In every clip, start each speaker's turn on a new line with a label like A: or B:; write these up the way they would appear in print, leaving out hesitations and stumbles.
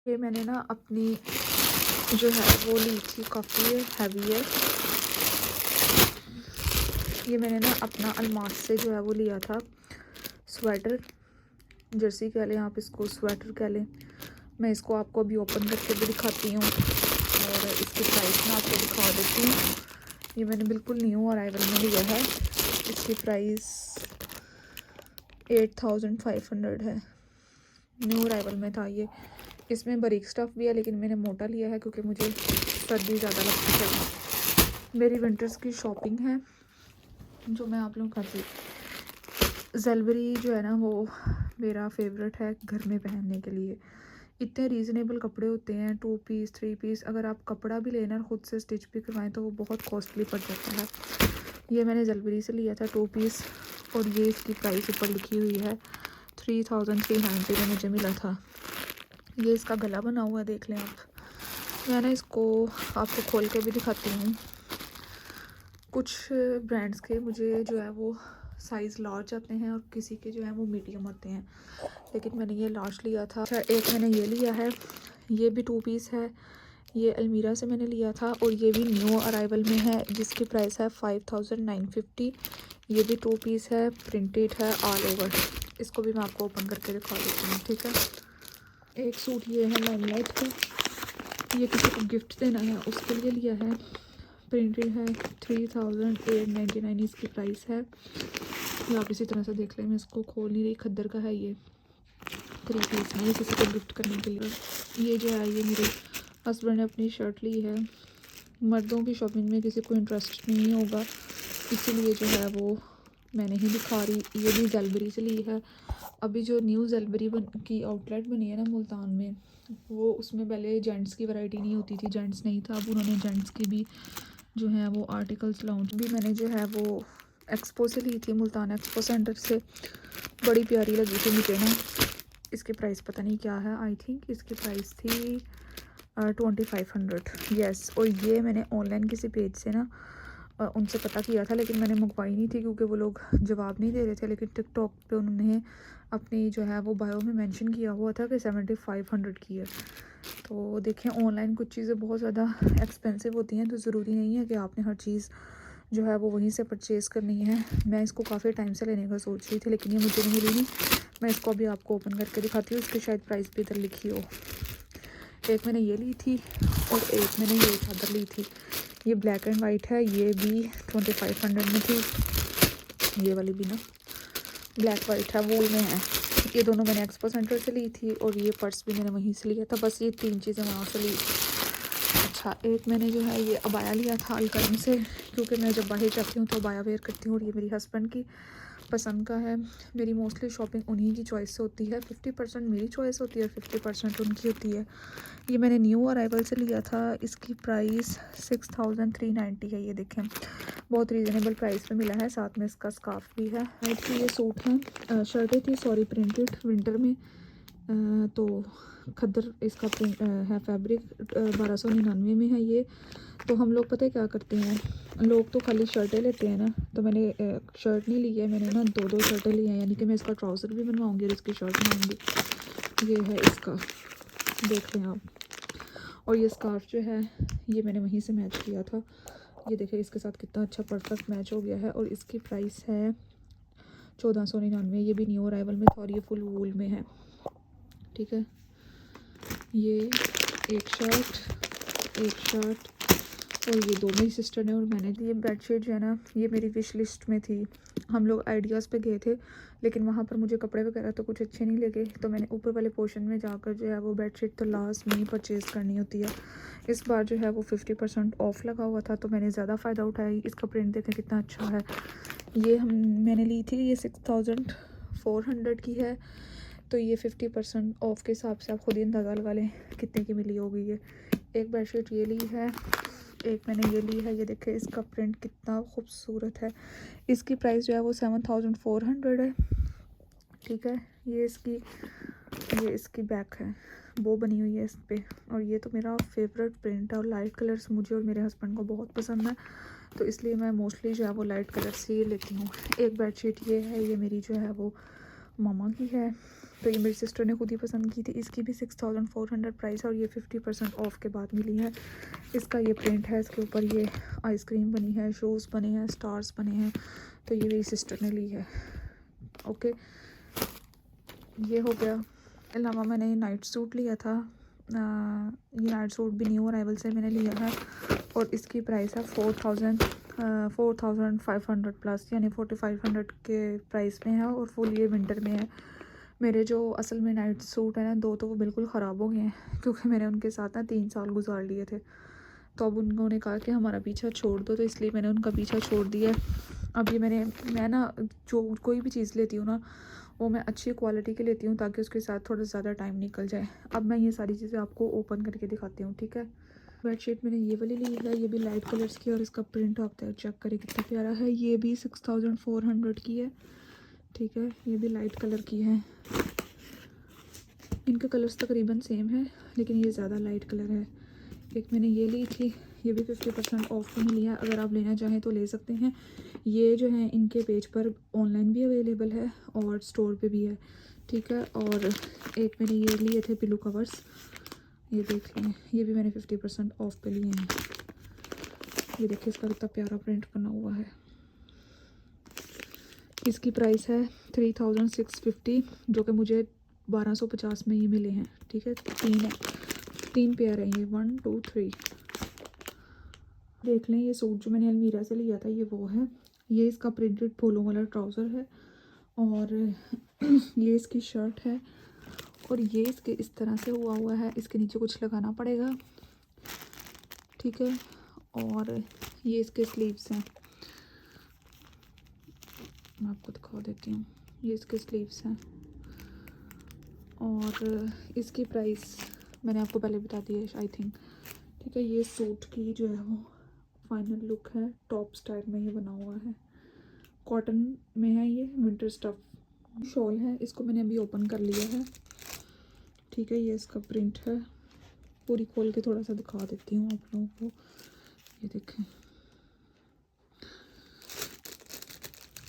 A: ये मैंने ना अपनी जो है वो ली थी, काफ़ी हैवी है। ये मैंने ना अपना अलमास से जो है वो लिया था स्वेटर, जर्सी कह लें आप इसको, स्वेटर कह लें। मैं इसको आपको अभी ओपन करके भी दिखाती हूँ और इसकी प्राइस मैं आपको दिखा देती हूँ। ये मैंने बिल्कुल न्यू अराइवल में लिया है। इसकी प्राइस 8500 है। न्यू अराइवल में था ये। इसमें बारीक स्टफ़ भी है लेकिन मैंने मोटा लिया है क्योंकि मुझे सर्दी ज़्यादा लगती है। मेरी विंटर्स की शॉपिंग है जो मैं आप लोगों को करती। ज़ेलबरी जो है ना वो मेरा फेवरेट है घर में पहनने के लिए। इतने रीज़नेबल कपड़े होते हैं, 2 पीस 3 पीस। अगर आप कपड़ा भी लेना खुद से स्टिच भी करवाएं तो वो बहुत कॉस्टली पड़ जाता है। ये मैंने ज़ेलबरी से लिया था 2 पीस और ये इसकी प्राइस ऊपर लिखी हुई है 3390 में मुझे मिला था। ये इसका गला बना हुआ है, देख लें आप। मैं ना इसको आपको खोल के भी दिखाती हूँ। कुछ ब्रांड्स के मुझे जो है वो साइज़ लार्ज आते हैं और किसी के जो है वो मीडियम आते हैं, लेकिन मैंने ये लार्ज लिया था। अच्छा, एक मैंने ये लिया है, ये भी 2 पीस है। ये अलमीरा से मैंने लिया था और ये भी न्यू अराइवल में है जिसकी प्राइस है 5950। ये भी 2 पीस है, प्रिंटेड है ऑल ओवर। इसको भी मैं आपको ओपन करके दिखा देती हूँ, ठीक है। एक सूट ये है लाइमलाइट का, ये किसी को गिफ्ट देना है उसके लिए लिया है। प्रिंटेड है, 3899 इसकी प्राइस है। ये आप इसी तरह से देख लें, मैं इसको खोल नहीं रही, खद्दर का है ये। 3 पीस है, ये किसी को गिफ्ट करने के लिए। ये जो है ये मेरे हस्बैंड ने अपनी शर्ट ली है। मर्दों की शॉपिंग में किसी को इंटरेस्ट नहीं होगा, इसीलिए जो है वो मैं नहीं दिखा रही। ये भी ज़ेलबरी से ली है। अभी जो न्यू ज़ेलबरी की आउटलेट बनी है ना मुल्तान में, वो उसमें पहले जेंट्स की वैरायटी नहीं होती थी, जेंट्स नहीं था। अब उन्होंने जेंट्स की भी जो है वो आर्टिकल्स लॉन्च भी मैंने जो है वो एक्सपो से ली थी, मुल्तान एक्सपो सेंटर से। बड़ी प्यारी लगी थी मुझे ना। इसकी प्राइस पता नहीं क्या है, आई थिंक इसकी प्राइस थी 2500, यस। और ये मैंने ऑनलाइन किसी पेज से ना उनसे पता किया था, लेकिन मैंने मंगवाई नहीं थी क्योंकि वो लोग जवाब नहीं दे रहे थे। लेकिन टिकटॉक पे उन्होंने अपनी जो है वो बायो में मेंशन किया हुआ था कि 7500 की है। तो देखें, ऑनलाइन कुछ चीज़ें बहुत ज़्यादा एक्सपेंसिव होती हैं, तो ज़रूरी नहीं है कि आपने हर चीज़ जो है वो वहीं से परचेज़ करनी है। मैं इसको काफ़ी टाइम से लेने का सोच रही थी लेकिन ये मुझे नहीं मिली। मैं इसको अभी आपको ओपन करके दिखाती हूँ, इसकी शायद प्राइस भी इधर लिखी हो। एक मैंने ये ली थी और एक मैंने ये चादर ली थी। ये ब्लैक एंड वाइट है, ये भी 2500 में थी। ये वाली भी ना ब्लैक वाइट है, वूल में है। ये दोनों मैंने एक्सपो सेंटर से ली थी और ये पर्स भी मैंने वहीं से लिया था। बस ये 3 चीज़ें वहाँ से ली। अच्छा, एक मैंने जो है ये अबाया लिया था अलकरम से, क्योंकि मैं जब बाहर जाती हूँ तो अबाया वेयर करती हूँ और ये मेरी हस्बैंड की पसंद का है। मेरी मोस्टली शॉपिंग उन्हीं की चॉइस से होती है। 50% मेरी चॉइस होती है, 50% उनकी होती है। ये मैंने न्यू अराइवल से लिया था। इसकी प्राइस 6390 है। ये देखें, बहुत रीज़नेबल प्राइस में मिला है। साथ में इसका स्कार्फ भी है। ये सूट हैं, शर्टें थी सॉरी, प्रिंटेड विंटर में। तो खद्दर इसका प्रिंट है, फैब्रिक 1299 में है ये। तो हम लोग पता है क्या करते हैं, लोग तो खाली शर्टें लेते हैं ना, तो मैंने शर्ट नहीं ली है, मैंने ना 2 शर्टें ली हैं। यानी कि मैं इसका ट्राउज़र भी बनवाऊँगी और इसकी शर्ट बनाऊँगी। ये है इसका, देख लें आप। और ये स्कार्फ जो है ये मैंने वहीं से मैच किया था। ये देखें इसके साथ कितना अच्छा परफेक्ट मैच हो गया है। और इसकी प्राइस है 1499। ये भी न्यू अराइवल में था और ये फुल वूल में है, ठीक है। ये एक शर्ट और ये 2 मेरी सिस्टर ने और मैंने। ये बेडशीट जो है ना ये मेरी विश लिस्ट में थी। हम लोग आइडियाज़ पे गए थे लेकिन वहाँ पर मुझे कपड़े वगैरह तो कुछ अच्छे नहीं लगे, तो मैंने ऊपर वाले पोर्शन में जाकर जो है वो बेडशीट तो लास्ट में ही परचेज़ करनी होती है। इस बार जो है वो 50% ऑफ लगा हुआ था तो मैंने ज़्यादा फ़ायदा उठाया। इसका प्रिंट देखें कितना अच्छा है। ये मैंने ली थी, ये 6400 की है। तो ये 50% ऑफ के हिसाब से आप खुद ही अंदाज़ा लगा लें कितने की मिली होगी। ये एक बेडशीट ये ली है, एक मैंने ये ली है। ये देखें इसका प्रिंट कितना खूबसूरत है। इसकी प्राइस जो है वो 7400 है, ठीक है। ये इसकी बैक है, वो बनी हुई है इस पर। और ये तो मेरा फेवरेट प्रिंट है और लाइट कलर्स मुझे और मेरे हस्बैंड को बहुत पसंद है, तो इसलिए मैं मोस्टली जो है वो लाइट कलर से ही लेती हूँ। एक बेडशीट ये है, ये मेरी जो है वो मामा की है। तो ये मेरी सिस्टर ने खुद ही पसंद की थी। इसकी भी 6400 प्राइस है और ये 50% ऑफ के बाद मिली है। इसका ये प्रिंट है, इसके ऊपर ये आइसक्रीम बनी है, शूज़ बने हैं, स्टार्स बने हैं। तो ये मेरी सिस्टर ने ली है। ओके, ये हो गया। अलावा मैंने नाइट सूट लिया था। ये नाइट सूट भी न्यू अराइवल से मैंने लिया है और इसकी प्राइस है 4500 प्लस, यानी 4500 के प्राइस में है और फुल ये विंटर में है। मेरे जो असल में नाइट सूट है ना 2, तो वो बिल्कुल ख़राब हो गए हैं क्योंकि मैंने उनके साथ ना 3 साल गुजार लिए थे। तो अब उन्होंने कहा कि हमारा पीछा छोड़ दो, तो इसलिए मैंने उनका पीछा छोड़ दिया। अब ये मैं ना जो कोई भी चीज़ लेती हूँ ना वो मैं अच्छी क्वालिटी की लेती हूँ ताकि उसके साथ थोड़ा ज़्यादा टाइम निकल जाए। अब मैं ये सारी चीज़ें आपको ओपन करके दिखाती हूँ, ठीक है। बेडशीट मैंने ये वाली ली है, ये भी लाइट कलर्स की और इसका प्रिंट आप चेक करें कितना प्यारा है। ये भी 6400 की है, ठीक है। ये भी लाइट कलर की है। इनके कलर्स तकरीबन सेम है लेकिन ये ज़्यादा लाइट कलर है। एक मैंने ये ली थी, ये भी 50% ऑफ में लिया। अगर आप लेना चाहें तो ले सकते हैं। ये जो है इनके पेज पर ऑनलाइन भी अवेलेबल है और स्टोर पे भी है, ठीक है। और एक मैंने ये लिए थे पिलो कवर्स, ये देख लें, ये भी मैंने 50% ऑफ पे लिए हैं। ये देखिए इसका कितना प्यारा प्रिंट बना हुआ है। इसकी प्राइस है 3650, जो कि मुझे 1250 में ये मिले हैं, ठीक है। 3 पेयर हैं ये, 1 2 3। देख लें, ये सूट जो मैंने अलमीरा से लिया था ये वो है। ये इसका प्रिंटेड फूलों वाला ट्राउज़र है और ये इसकी शर्ट है और ये इसके इस तरह से हुआ है। इसके नीचे कुछ लगाना पड़ेगा, ठीक है। और ये इसके स्लीव्स हैं, मैं आपको दिखा देती हूँ। ये इसके स्लीव्स हैं और इसकी प्राइस मैंने आपको पहले बता दी है आई थिंक, ठीक है। ये सूट की जो है वो फाइनल लुक है, टॉप स्टाइल में ये बना हुआ है, कॉटन में है, ये विंटर स्टफ शॉल है। इसको मैंने अभी ओपन कर लिया है, ठीक है। ये इसका प्रिंट है, पूरी खोल के थोड़ा सा दिखा देती हूँ आप लोगों को। ये देखें,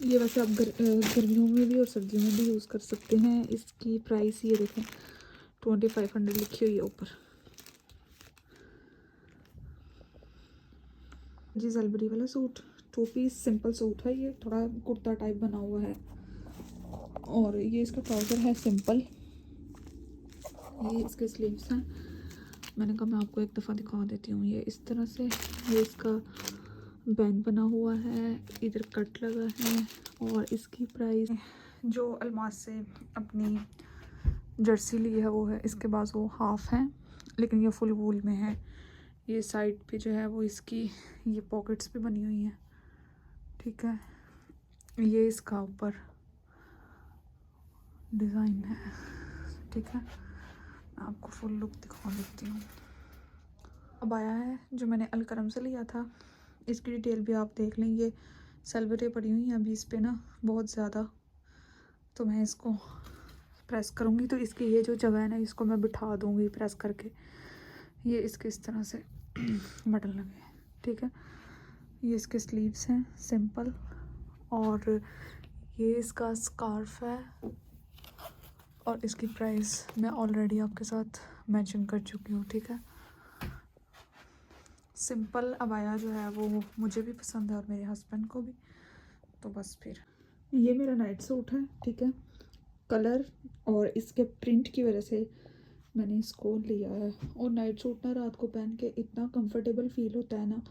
A: ये वैसे आप गर्मियों में भी और सर्दियों में भी यूज़ कर सकते हैं। इसकी प्राइस ये देखें 2500 लिखी हुई है ऊपर। जी जलबरी वाला सूट 2 पीस सिंपल सूट है, ये थोड़ा कुर्ता टाइप बना हुआ है और ये इसका ट्राउज़र है सिंपल। ये इसके स्लीव्स हैं, मैंने कहा मैं आपको एक दफ़ा दिखा देती हूँ। ये इस तरह से ये इसका बैंड बना हुआ है, इधर कट लगा है और इसकी प्राइस जो अलमास से अपनी जर्सी ली है वो है। इसके बाद वो हाफ है लेकिन ये फुल वूल में है। ये साइड पे जो है वो इसकी ये पॉकेट्स भी बनी हुई हैं, ठीक है। ये इसका ऊपर डिज़ाइन है, ठीक है। मैं आपको फुल लुक दिखा देती हूँ। अब आया है जो मैंने अलकरम से लिया था, इसकी डिटेल भी आप देख लें। ये सलवटें पड़ी हुई हैं अभी इस पे ना बहुत ज़्यादा, तो मैं इसको प्रेस करूँगी तो इसकी ये जो जगह है ना इसको मैं बिठा दूँगी प्रेस करके। ये इसके इस तरह से बटन लगे, ठीक है। ये इसके स्लीव्स हैं सिंपल और ये इसका स्कार्फ है और इसकी प्राइस मैं ऑलरेडी आपके साथ मेंशन कर चुकी हूँ, ठीक है। सिंपल अबाया जो है वो मुझे भी पसंद है और मेरे हस्बैंड को भी। तो बस फिर ये मेरा नाइट सूट है, ठीक है। कलर और इसके प्रिंट की वजह से मैंने इसको लिया है और नाइट सूट ना रात को पहन के इतना कंफर्टेबल फील होता है ना,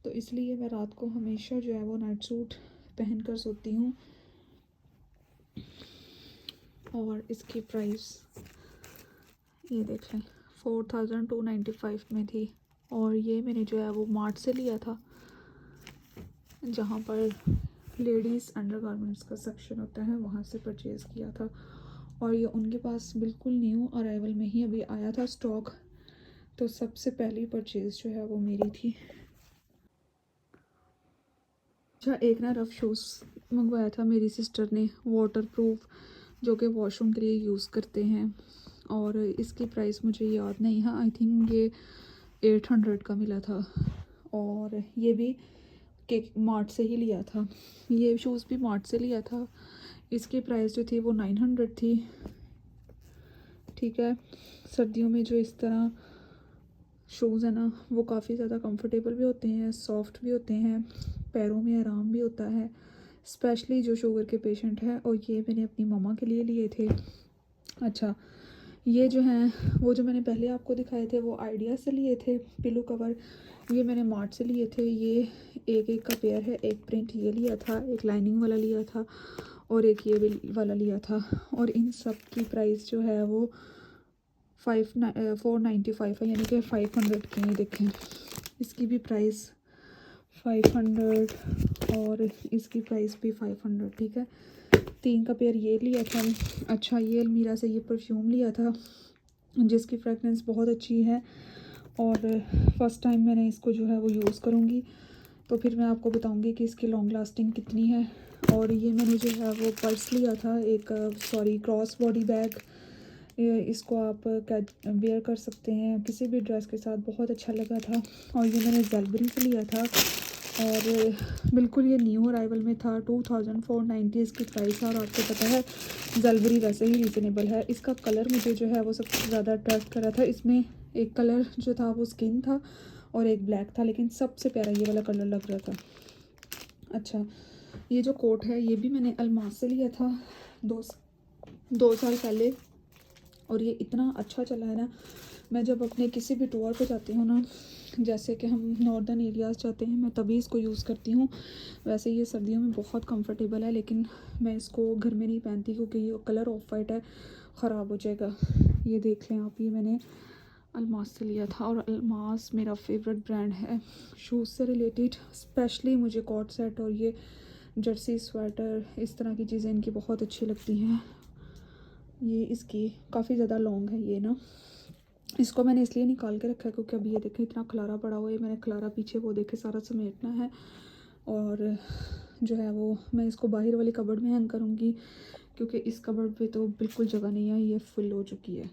A: तो इसलिए मैं रात को हमेशा जो है वो नाइट सूट पहन कर सोती हूँ। और इसकी प्राइस ये देख लें 4295 में थी और ये मैंने जो है वो मार्ट से लिया था जहाँ पर लेडीज़ अंडरगारमेंट्स का सेक्शन होता है, वहाँ से परचेज़ किया था और ये उनके पास बिल्कुल न्यू अराइवल में ही अभी आया था स्टॉक, तो सबसे पहली परचेज़ जो है वो मेरी थी। अच्छा, एक ना रफ़ शूज़ मंगवाया था मेरी सिस्टर ने, वाटरप्रूफ, जो कि वॉशरूम के लिए यूज़ करते हैं और इसकी प्राइस मुझे याद नहीं है, आई थिंक ये 800 का मिला था और ये भी केक मार्ट से ही लिया था। ये शूज़ भी मार्ट से लिया था, इसकी प्राइस जो थी वो 900 थी ठीक है। सर्दियों में जो इस तरह शूज़ है ना वो काफ़ी ज़्यादा कंफर्टेबल भी होते हैं, सॉफ्ट भी होते हैं, पैरों में आराम भी होता है, स्पेशली जो शुगर के पेशेंट हैं। और ये मैंने अपनी मम्मा के लिए लिए थे। अच्छा, ये जो हैं वो जो मैंने पहले आपको दिखाए थे वो आइडिया से लिए थे पिलो कवर, ये मैंने मार्ट से लिए थे। ये एक का पेयर है, एक प्रिंट ये लिया था, एक लाइनिंग वाला लिया था और एक ये वाला लिया था। और इन सब की प्राइस जो है वो 495 है, यानी कि 500 की। देखें, इसकी भी प्राइस 500 और इसकी प्राइस भी 500, ठीक है। 3 का पेयर ये लिया था। अच्छा, ये अलमीरा से ये परफ्यूम लिया था जिसकी फ्रेगरेंस बहुत अच्छी है और फर्स्ट टाइम मैंने इसको जो है वो यूज़ करूँगी, तो फिर मैं आपको बताऊँगी कि इसकी लॉन्ग लास्टिंग कितनी है। और ये मैंने जो है वो पर्स लिया था, एक क्रॉस बॉडी बैग। इसको आप वेयर कर सकते हैं किसी भी ड्रेस के साथ, बहुत अच्छा लगा था। और ये मैंने ज़ेलबरी से लिया था और बिल्कुल ये न्यू अराइवल में था। 2490 इसकी प्राइस है। और आपको पता है ज़ेलबरी वैसे ही रीज़नेबल है। इसका कलर मुझे जो है वो सबसे ज़्यादा अट्रैक्ट करा था। इसमें एक कलर जो था वो स्किन था और एक ब्लैक था, लेकिन सबसे प्यारा ये वाला कलर लग रहा था। अच्छा, ये जो कोट है ये भी मैंने अलमास से लिया था 2 साल पहले और ये इतना अच्छा चला है ना। मैं जब अपने किसी भी टूर पे जाती हूँ ना, जैसे कि हम नॉर्दर्न एरियाज़ जाते हैं, मैं तभी इसको यूज़ करती हूँ। वैसे ये सर्दियों में बहुत कंफर्टेबल है, लेकिन मैं इसको घर में नहीं पहनती क्योंकि ये कलर ऑफ वाइट है, ख़राब हो जाएगा। ये देख लें आप, ये मैंने अलमास से लिया था और अलमास मेरा फेवरेट ब्रांड है शूज़ से रिलेटेड। स्पेशली मुझे कॉट सेट और ये जर्सी स्वेटर, इस तरह की चीज़ें इनकी बहुत अच्छी लगती हैं। ये इसकी काफ़ी ज़्यादा लॉन्ग है ये ना, इसको मैंने इसलिए निकाल के रखा है क्योंकि अभी ये देखें इतना खलारा पड़ा हुआ है। मैंने खलारा पीछे वो देखे सारा समेटना है और जो है वो मैं इसको बाहर वाली कबर्ड में हैंग करूँगी क्योंकि इस कबर्ड पे तो बिल्कुल जगह नहीं है, ये फुल हो चुकी है।